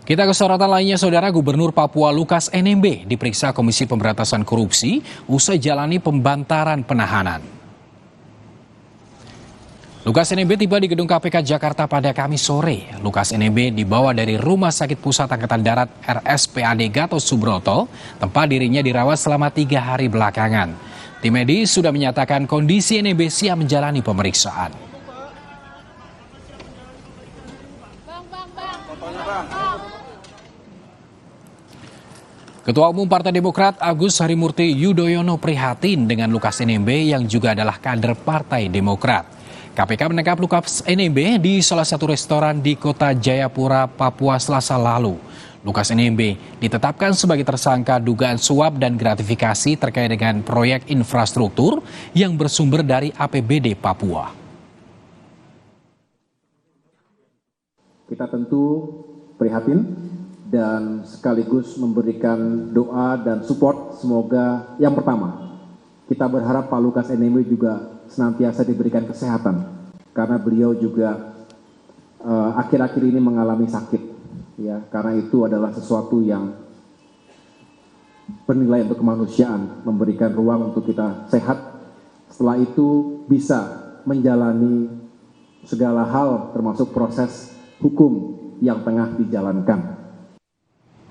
Kita ke sorotan lainnya, Saudara. Gubernur Papua Lukas NMB diperiksa Komisi Pemberantasan Korupsi usai jalani pembantaran penahanan. Lukas NMB tiba di gedung KPK Jakarta pada Kamis sore. Lukas NMB dibawa dari Rumah Sakit Pusat Angkatan Darat RSPAD Gatot Subroto, tempat dirinya dirawat selama 3 hari belakangan. Tim medis sudah menyatakan kondisi NMB siap menjalani pemeriksaan. Ketua Umum Partai Demokrat Agus Harimurti Yudhoyono prihatin dengan Lukas NMB yang juga adalah kader Partai Demokrat. KPK menangkap Lukas NMB di salah satu restoran di Kota Jayapura, Papua Selasa lalu. Lukas NMB ditetapkan sebagai tersangka dugaan suap dan gratifikasi terkait dengan proyek infrastruktur yang bersumber dari APBD Papua. Kita tentu prihatin dan sekaligus memberikan doa dan support. Semoga yang pertama, kita berharap Pak Lukas NMB juga senantiasa diberikan kesehatan, karena beliau juga akhir-akhir ini mengalami sakit, ya, karena itu adalah sesuatu yang bernilai untuk kemanusiaan, memberikan ruang untuk kita sehat, setelah itu bisa menjalani segala hal termasuk proses hukum yang tengah dijalankan.